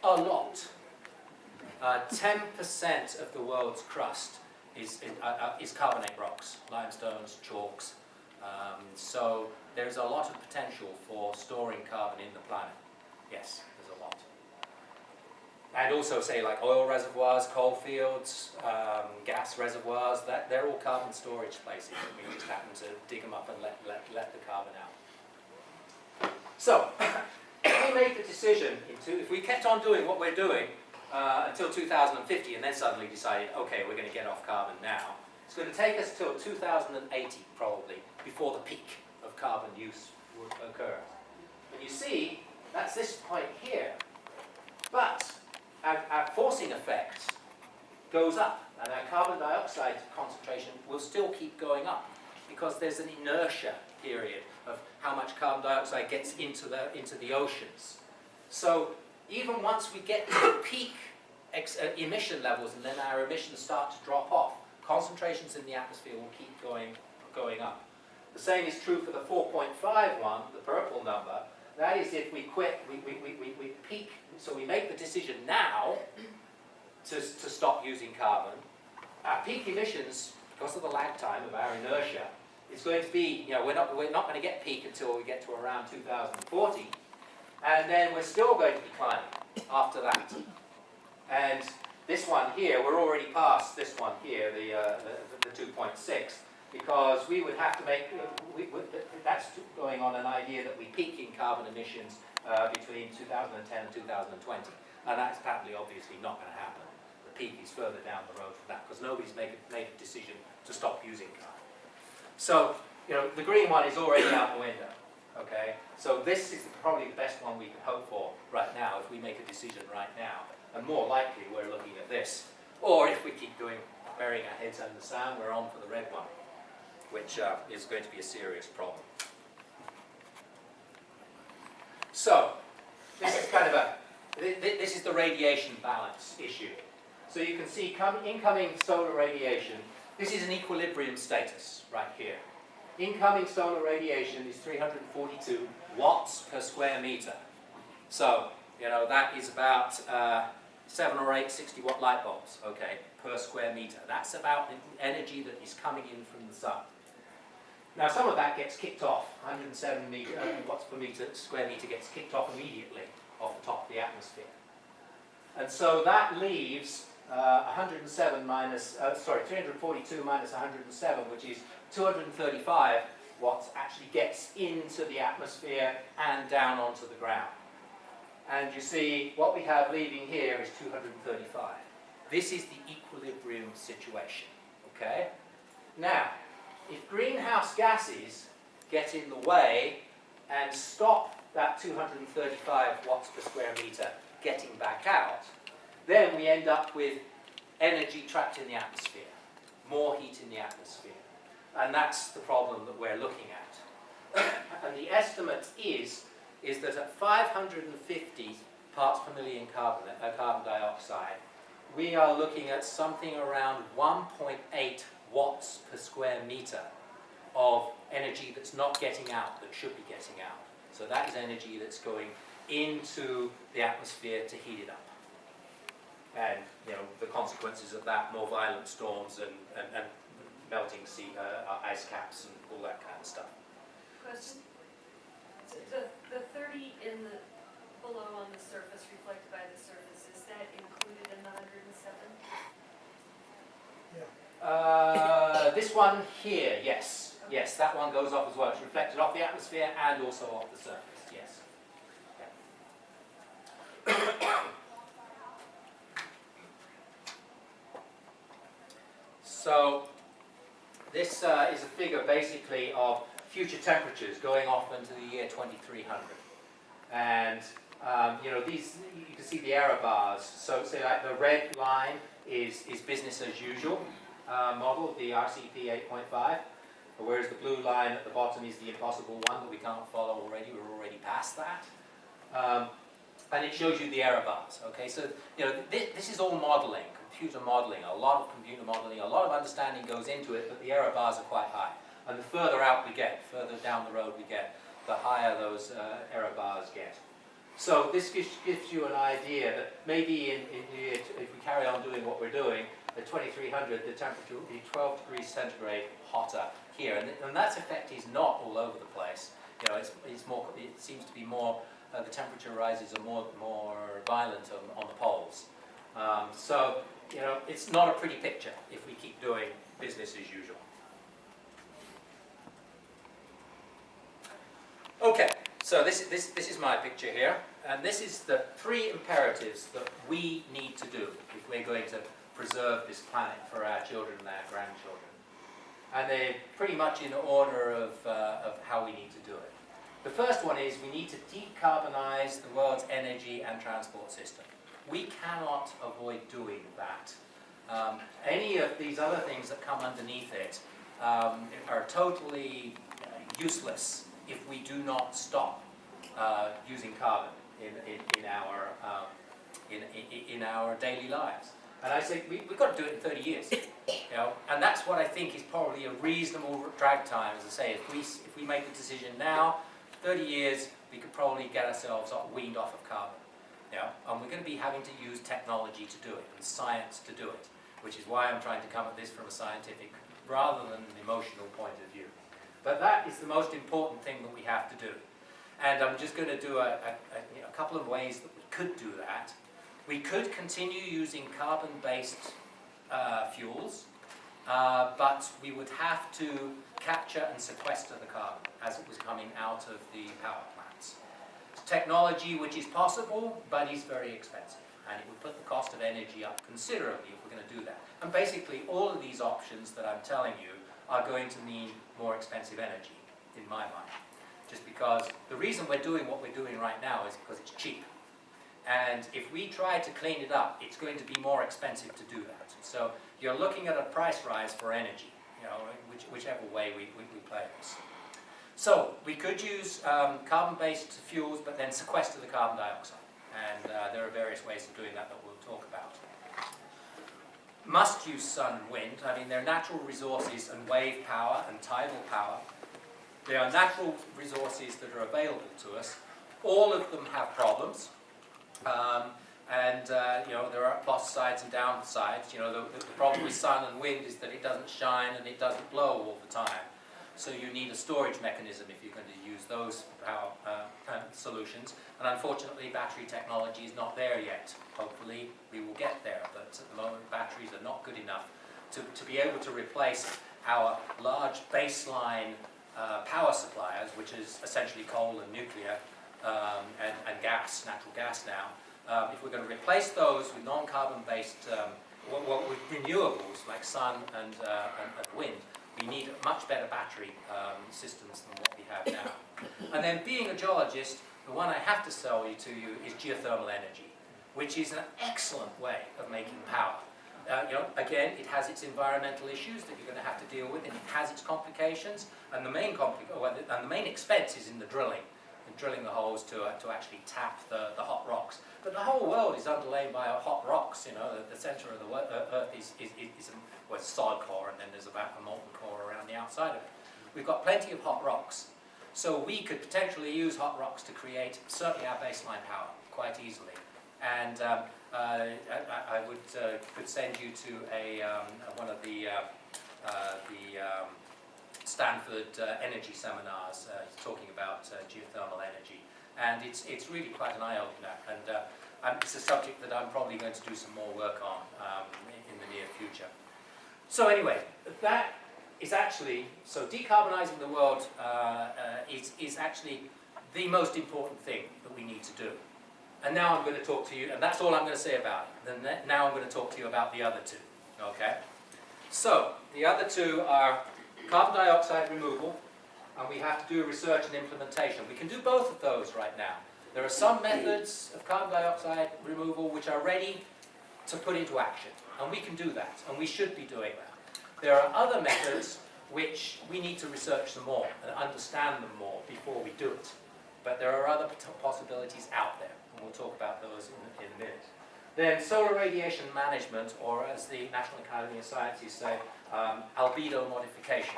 A lot. 10% of the world's crust is carbonate rocks, limestones, chalks. So there's a lot of potential for storing carbon in the planet. Yes, there's a lot. And also, say, like oil reservoirs, coal fields, gas reservoirs, they're all carbon storage places. We just happen to dig them up and let the carbon out. So, if we make the decision, if we kept on doing what we're doing until 2050 and then suddenly decided, okay, we're going to get off carbon now, it's going to take us till 2080 probably before the peak of carbon use would occur. And you see, that's this point here. But our forcing effect goes up, and our carbon dioxide concentration will still keep going up because there's an inertia period of how much carbon dioxide gets into the oceans. So even once we get to peak emission levels and then our emissions start to drop off, concentrations in the atmosphere will keep going up. The same is true for the 4.5 one, the purple number. That is if we quit, we peak, so we make the decision now to stop using carbon. Our peak emissions, because of the lag time of our inertia, is going to be, we're not going to get peak until we get to around 2040, and then we're still going to be climbing after that. And this one here, we're already past this one here, the 2.6. Because we would have to make, that's going on an idea that we peak in carbon emissions between 2010 and 2020. And that's patently obviously not going to happen. The peak is further down the road from that because nobody's made a decision to stop using carbon. So, the green one is already out the window. Okay? So this is probably the best one we can hope for right now if we make a decision right now. And more likely we're looking at this. Or if we keep burying our heads under the sand, we're on for the red one, which is going to be a serious problem. So, this is kind of this is the radiation balance issue. So you can see incoming solar radiation, this is an equilibrium status right here. Incoming solar radiation is 342 watts per square meter. So, that is about 7 or 8 60-watt light bulbs, okay, per square meter. That's about the energy that is coming in from the sun. Now some of that gets kicked off. 107 watts per square meter gets kicked off immediately off the top of the atmosphere. And so that leaves 342 minus 107, which is 235 watts, actually gets into the atmosphere and down onto the ground. And you see what we have leaving here is 235. This is the equilibrium situation. Okay? Now, if greenhouse gases get in the way and stop that 235 watts per square meter getting back out, then we end up with energy trapped in the atmosphere, more heat in the atmosphere. And that's the problem that we're looking at. And the estimate is that at 550 parts per million carbon dioxide, we are looking at something around 1.8 watts per square meter of energy that's not getting out, that should be getting out. So that is energy that's going into the atmosphere to heat it up. And the consequences of that, more violent storms and melting ice caps and all that kind of stuff. Question. The 30 below on the surface, reflected by the surface, is that included in the 107? Yeah. This one here, yes. Okay. Yes, that one goes off as well. It's reflected off the atmosphere and also off the surface, yes. Yeah. So, this is a figure basically of future temperatures going off into the year 2300. And these, you can see the error bars. So say like the red line is business as usual model, the RCP 8.5, whereas the blue line at the bottom is the impossible one that we can't follow already. We're already past that. And it shows you the error bars. Okay, so this is all modeling, computer modeling, a lot of computer modeling, a lot of understanding goes into it, but the error bars are quite high. And the further out we get, further down the road we get, the higher those error bars get. So this gives you an idea that maybe if we carry on doing what we're doing, at 2300 the temperature will be 12 degrees centigrade hotter here, and that effect is not all over the place. You know, it's more. It seems to be more. The temperature rises are more violent on the poles. So you know, it's not a pretty picture if we keep doing business as usual. Okay, so this is my picture here, and this is the 3 imperatives that we need to do if we're going to preserve this planet for our children and our grandchildren. And they're pretty much in order of how we need to do it. The first one is we need to decarbonize the world's energy and transport system. We cannot avoid doing that. Any of these other things that come underneath it are totally useless if we do not stop using carbon in our daily lives. And I say we've got to do it in 30 years, you know, and that's what I think is probably a reasonable drag time. As I say, if we make the decision now, 30 years, we could probably get ourselves weaned off of carbon, you know, and we're going to be having to use technology to do it and science to do it, which is why I'm trying to come at this from a scientific rather than an emotional point of view. But that is the most important thing that we have to do. And I'm just going to do a couple of ways that we could do that. We could continue using carbon-based fuels, but we would have to capture and sequester the carbon as it was coming out of the power plants. It's technology which is possible, but is very expensive, and it would put the cost of energy up considerably if we're going to do that. And basically, all of these options that I'm telling you are going to mean more expensive energy, in my mind. Just because the reason we're doing what we're doing right now is because it's cheap. And if we try to clean it up, it's going to be more expensive to do that. So you're looking at a price rise for energy, you know, whichever way we play this. So we could use carbon-based fuels, but then sequester the carbon dioxide. And there are various ways of doing that we'll talk about. Must use sun and wind. I mean, they're natural resources, and wave power and tidal power. They are natural resources that are available to us. All of them have problems. You know, there are plus sides and downsides. You know, the problem with sun and wind is that it doesn't shine and it doesn't blow all the time. So you need a storage mechanism if you're going to use those power solutions. And unfortunately, battery technology is not there yet. Hopefully, we will get there. But at the moment, batteries are not good enough to be able to replace our large baseline power suppliers, which is essentially coal and nuclear and gas, natural gas now. If we're going to replace those with non-carbon-based, with renewables like sun and wind, we need much better battery systems than what we have now. And then, being a geologist, the one I have to sell you is geothermal energy, which is an excellent way of making power. You know, again, it has its environmental issues that you're going to have to deal with, and it has its complications. And the main expense is in the drilling the holes to actually tap the hot rocks. But the whole world is underlain by hot rocks. You know, the center of the Earth is a solid core, and then there's about a molten core around the outside of it. We've got plenty of hot rocks, so we could potentially use hot rocks to create certainly our baseline power quite easily. And I could send you to one of the Stanford energy seminars talking about geothermal energy, and it's really quite an eye-opener, and it's a subject that I'm probably going to do some more work on in the near future. So anyway, that is actually, so decarbonising the world is actually the most important thing that we need to do. And now I'm going to talk to you, and that's all I'm going to say about it. Then now I'm going to talk to you about the other two. Okay? So, the other two are carbon dioxide removal, and we have to do research and implementation. We can do both of those right now. There are some methods of carbon dioxide removal which are ready to put into action, and we can do that, and we should be doing that. There are other methods which we need to research some more and understand them more before we do it. But there are other possibilities out there, and we'll talk about those in a minute. Then solar radiation management, or as the National Academy of Sciences say, albedo modification,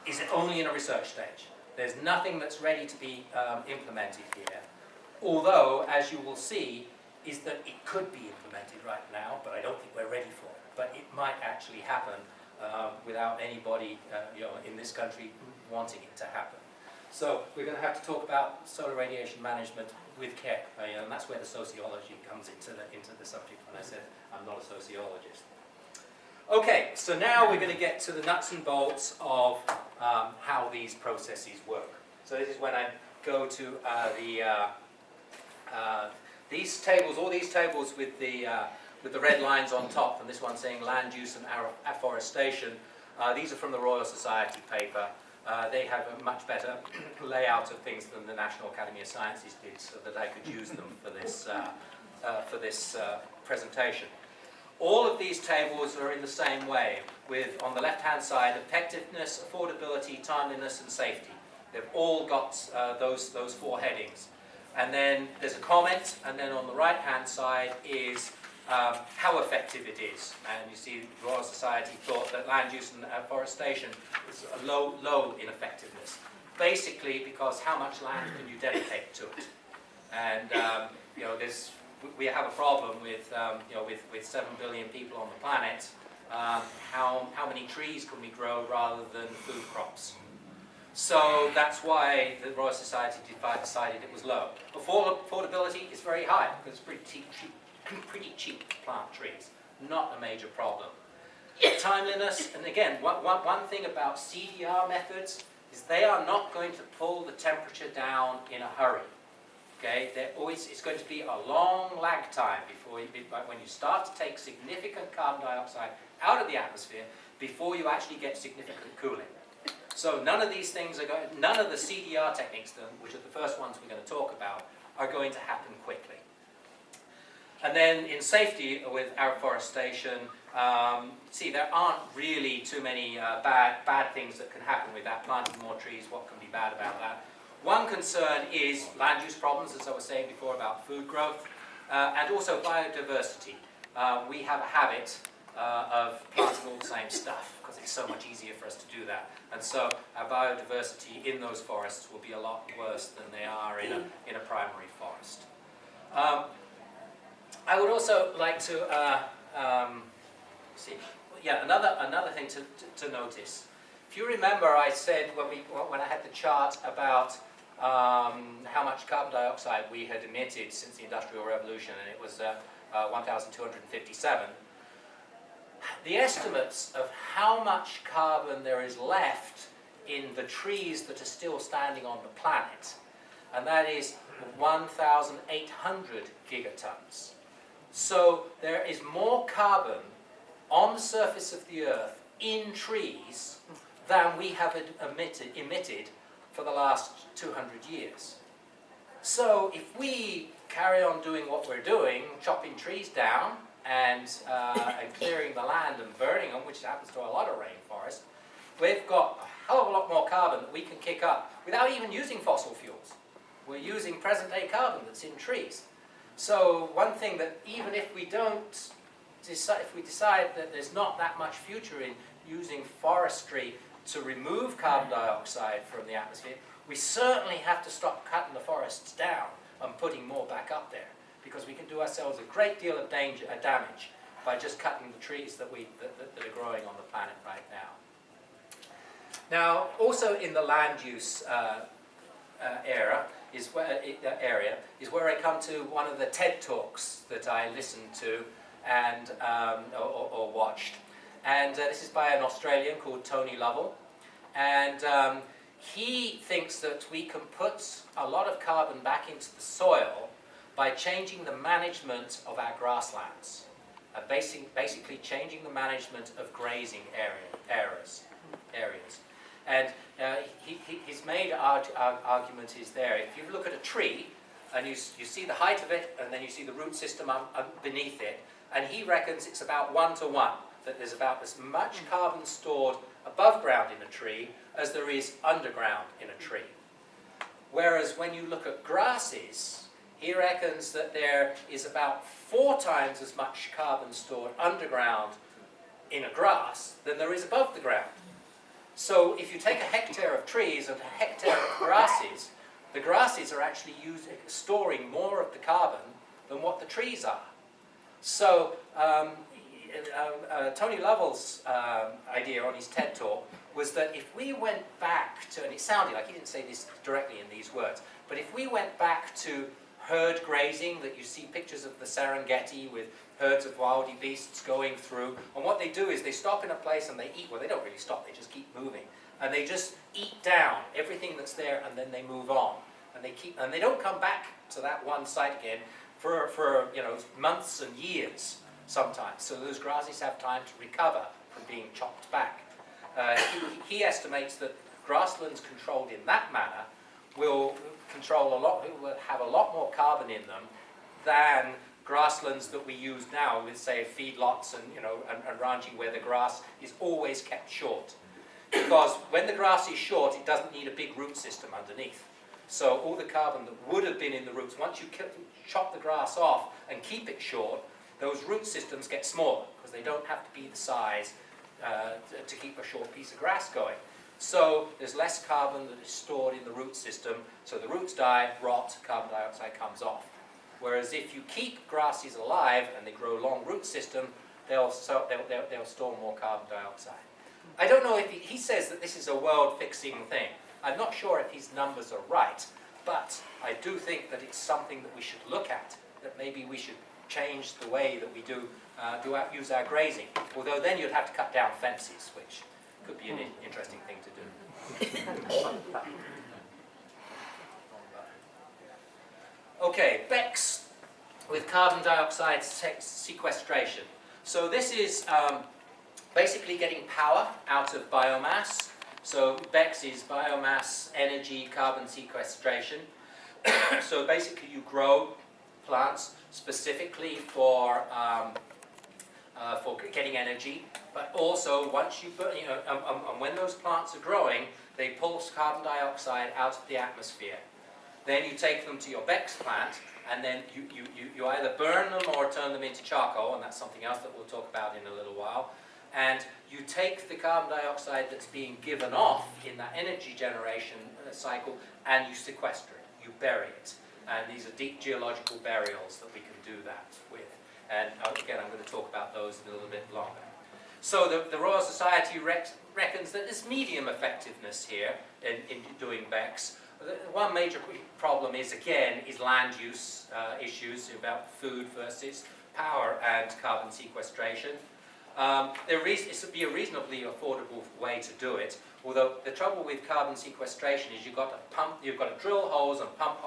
is only in a research stage. There's nothing that's ready to be implemented here. Although, as you will see, is that it could be implemented right now, but I don't think we're ready for it. But it might actually happen without anybody in this country wanting it to happen. So we're going to have to talk about solar radiation management with care, and that's where the sociology comes into the subject when I said I'm not a sociologist. Okay, so now we're going to get to the nuts and bolts of how these processes work. So this is when I go to these tables, all these tables with the red lines on top, and this one saying land use and afforestation. These are from the Royal Society paper. They have a much better layout of things than the National Academy of Sciences did, so that I could use them for this presentation. All of these tables are in the same way, with, on the left-hand side, effectiveness, affordability, timeliness, and safety. They've all got those four headings. And then there's a comment, and then on the right-hand side is how effective it is. And you see the Royal Society thought that land use and afforestation is low in effectiveness. Basically because how much land can you dedicate to it? And we have a problem with, with 7 billion people on the planet. How many trees can we grow rather than food crops? So that's why the Royal Society decided it was low. Affordability is very high because it's pretty cheap to plant trees. Not a major problem. Timeliness, and again, one thing about CDR methods is they are not going to pull the temperature down in a hurry. Okay, it's going to be a long lag time before when you start to take significant carbon dioxide out of the atmosphere before you actually get significant cooling. So none of these things none of the CDR techniques, which are the first ones we're going to talk about, are going to happen quickly. And then in safety with afforestation, see, there aren't really too many bad things that can happen with that. Planting more trees, what can be bad about that? One concern is land use problems, as I was saying before, about food growth, and also biodiversity. We have a habit of planting all the same stuff because it's so much easier for us to do that. And so our biodiversity in those forests will be a lot worse than they are in a primary forest. I would also like to another thing to notice. If you remember, I said when I had the chart about how much carbon dioxide we had emitted since the Industrial Revolution, and it was 1,257. The estimates of how much carbon there is left in the trees that are still standing on the planet, and that is 1,800 gigatons. So there is more carbon on the surface of the Earth in trees than we have emitted for the last 200 years. So if we carry on doing what we're doing, chopping trees down and clearing the land and burning them, which happens to a lot of rainforest, we've got a hell of a lot more carbon that we can kick up without even using fossil fuels. We're using present-day carbon that's in trees. So one thing that even if we decide that there's not that much future in using forestry to remove carbon dioxide from the atmosphere, we certainly have to stop cutting the forests down and putting more back up there, because we can do ourselves a great deal of damage by just cutting the trees that are growing on the planet right now. Now, also in the land use area is where I come to one of the TED Talks that I listened to and or watched. And this is by an Australian called Tony Lovell. And he thinks that we can put a lot of carbon back into the soil by changing the management of our grasslands. Basically changing the management of grazing areas. And his main argument is there. If you look at a tree and you see the height of it and then you see the root system beneath it, and he reckons it's about 1-to-1, that there's about as much carbon stored above ground in a tree as there is underground in a tree. Whereas when you look at grasses, he reckons that there is about 4 times as much carbon stored underground in a grass than there is above the ground. So if you take a hectare of trees and a hectare of grasses, the grasses are actually storing more of the carbon than what the trees are. So Tony Lovell's idea on his TED Talk was that if we went back to, and it sounded like he didn't say this directly in these words, but if we went back to herd grazing, that you see pictures of the Serengeti with herds of wild beasts going through, and what they do is they stop in a place and they eat. Well, they don't really stop, they just keep moving, and they just eat down everything that's there, and then they move on, and they don't come back to that one site again for you know, months and years sometimes. So those grasses have time to recover from being chopped back. He estimates that grasslands controlled in that manner will have a lot more carbon in them than grasslands that we use now with, say, feedlots and, you know, and ranching, where the grass is always kept short. Because when the grass is short, it doesn't need a big root system underneath. So all the carbon that would have been in the roots, once you chop the grass off and keep it short, those root systems get smaller because they don't have to be the size to keep a short piece of grass going. So there's less carbon that is stored in the root system, so the roots die, rot, carbon dioxide comes off. Whereas if you keep grasses alive and they grow long root system, they'll store more carbon dioxide. I don't know if he says that this is a world-fixing thing. I'm not sure if his numbers are right, but I do think that it's something that we should look at, that maybe we should change the way that we use our grazing. Although then you'd have to cut down fences, which could be an interesting thing to do. Okay, BECCS with carbon dioxide sequestration. So this is basically getting power out of biomass. So BECCS is biomass, energy, carbon sequestration. So basically you grow plants specifically for getting energy, but also once you put, you know, and when those plants are growing, they pull carbon dioxide out of the atmosphere. Then you take them to your BECCS plant, and then you either burn them or turn them into charcoal, and that's something else that we'll talk about in a little while. And you take the carbon dioxide that's being given off in that energy generation cycle, and you sequester it, you bury it. And these are deep geological burials that we can do that with. And again, I'm going to talk about those in a little bit longer. So the Royal Society reckons that there's medium effectiveness here in doing BECCS. One major problem is land use issues about food versus power and carbon sequestration. It would be a reasonably affordable way to do it. Although the trouble with carbon sequestration is you've got to drill holes and pump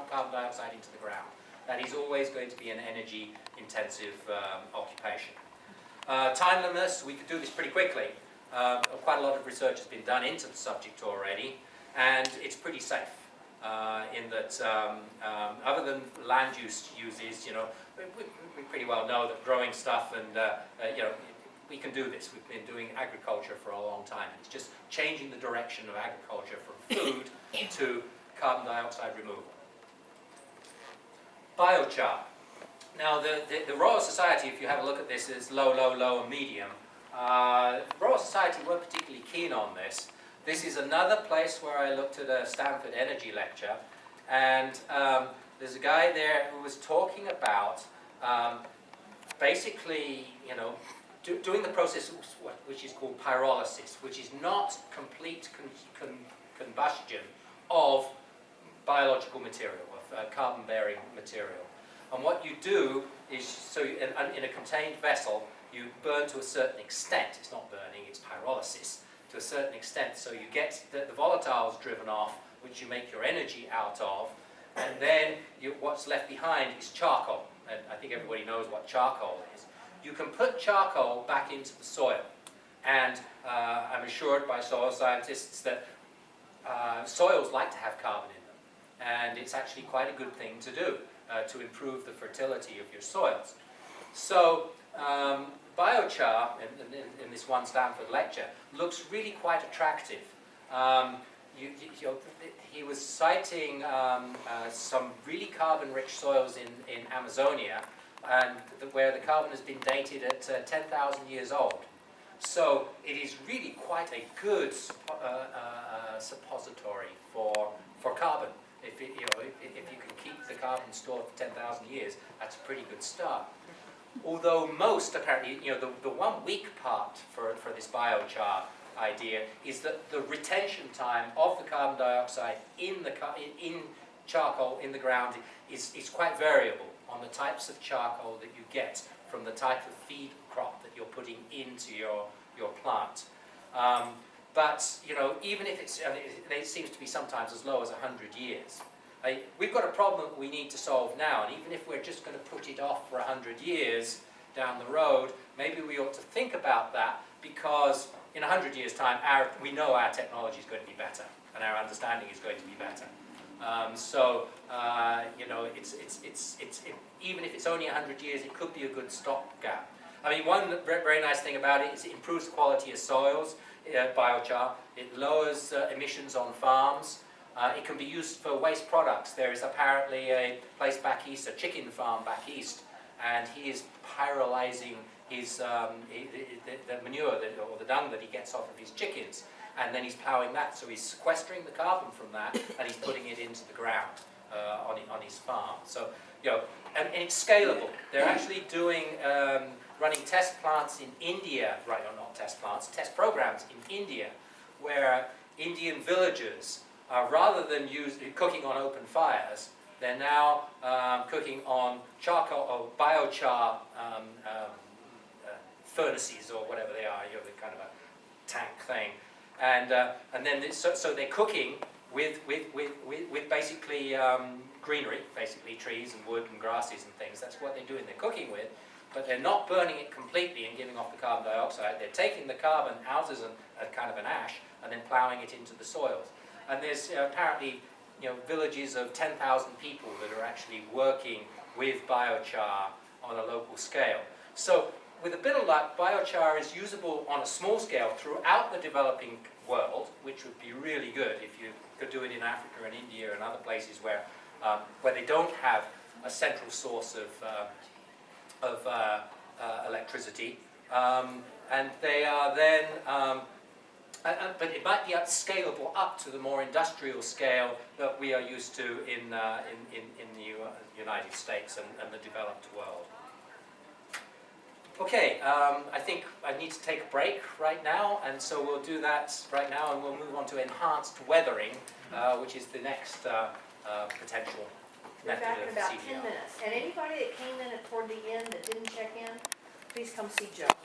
carbon dioxide into the ground. That is always going to be an energy-intensive occupation. Timeliness, we could do this pretty quickly. Quite a lot of research has been done into the subject already, and it's pretty safe in that, other than land use uses, you know, we pretty well know that growing stuff and you know, we can do this. We've been doing agriculture for a long time. It's just changing the direction of agriculture from food to carbon dioxide removal. Biochar. Now the Royal Society, if you have a look at this, is low, low, low and medium. Royal Society weren't particularly keen on this. This is another place where I looked at a Stanford energy lecture, and there's a guy there who was talking about basically, you know, doing the process which is called pyrolysis, which is not complete combustion of biological material, of carbon-bearing material. And what you do is, so in a contained vessel, you burn to a certain extent. It's not burning, it's pyrolysis to a certain extent. So you get the volatiles driven off, which you make your energy out of, and then what's left behind is charcoal. And I think everybody knows what charcoal is. You can put charcoal back into the soil. And I'm assured by soil scientists that soils like to have carbon in them. And it's actually quite a good thing to do to improve the fertility of your soils. So biochar, in this one Stanford lecture, looks really quite attractive. He was citing some really carbon-rich soils in Amazonia, and where the carbon has been dated at 10,000 years old. So it is really quite a good suppository for carbon. If you can keep the carbon stored for 10,000 years, that's a pretty good start. Although most, apparently, the one weak part for this biochar idea is that the retention time of the carbon dioxide in charcoal in the ground is quite variable on the types of charcoal that you get from the type of feed crop that you're putting into your plant. But even if it seems to be sometimes as low as 100 years. We've got a problem that we need to solve now, and even if we're just going to put it off for 100 years down the road, maybe we ought to think about that, because in 100 years' time, we know our technology is going to be better, and our understanding is going to be better. Even if it's only 100 years, it could be a good stopgap. I mean, one very nice thing about it is it improves the quality of soils, biochar. It lowers emissions on farms. It can be used for waste products. There is apparently a place back east, a chicken farm back east, and he is pyrolyzing his the manure or the dung that he gets off of his chickens, and then he's ploughing that. So he's sequestering the carbon from that, and he's putting it into the ground on his farm. So and it's scalable. They're actually doing running test plants in India, right? Or not test plants, test programs in India, where Indian villagers, rather than cooking on open fires, they're now cooking on charcoal or biochar furnaces or whatever they are, the kind of a tank thing, and then so they're cooking with basically greenery, basically trees and wood and grasses and things. That's what they're doing. They're cooking with, but they're not burning it completely and giving off the carbon dioxide. They're taking the carbon out as a kind of an ash and then ploughing it into the soils. And there's apparently villages of 10,000 people that are actually working with biochar on a local scale. So with a bit of luck, biochar is usable on a small scale throughout the developing world, which would be really good if you could do it in Africa and India and other places where they don't have a central source of electricity. And they are then but it might be scalable up to the more industrial scale that we are used to in the United States and the developed world. Okay, I think I need to take a break right now, and so we'll do that right now, and we'll move on to enhanced weathering, which is the next potential We're method back in of about CDR. 10 minutes. And anybody that came in toward the end that didn't check in, please come see Joe.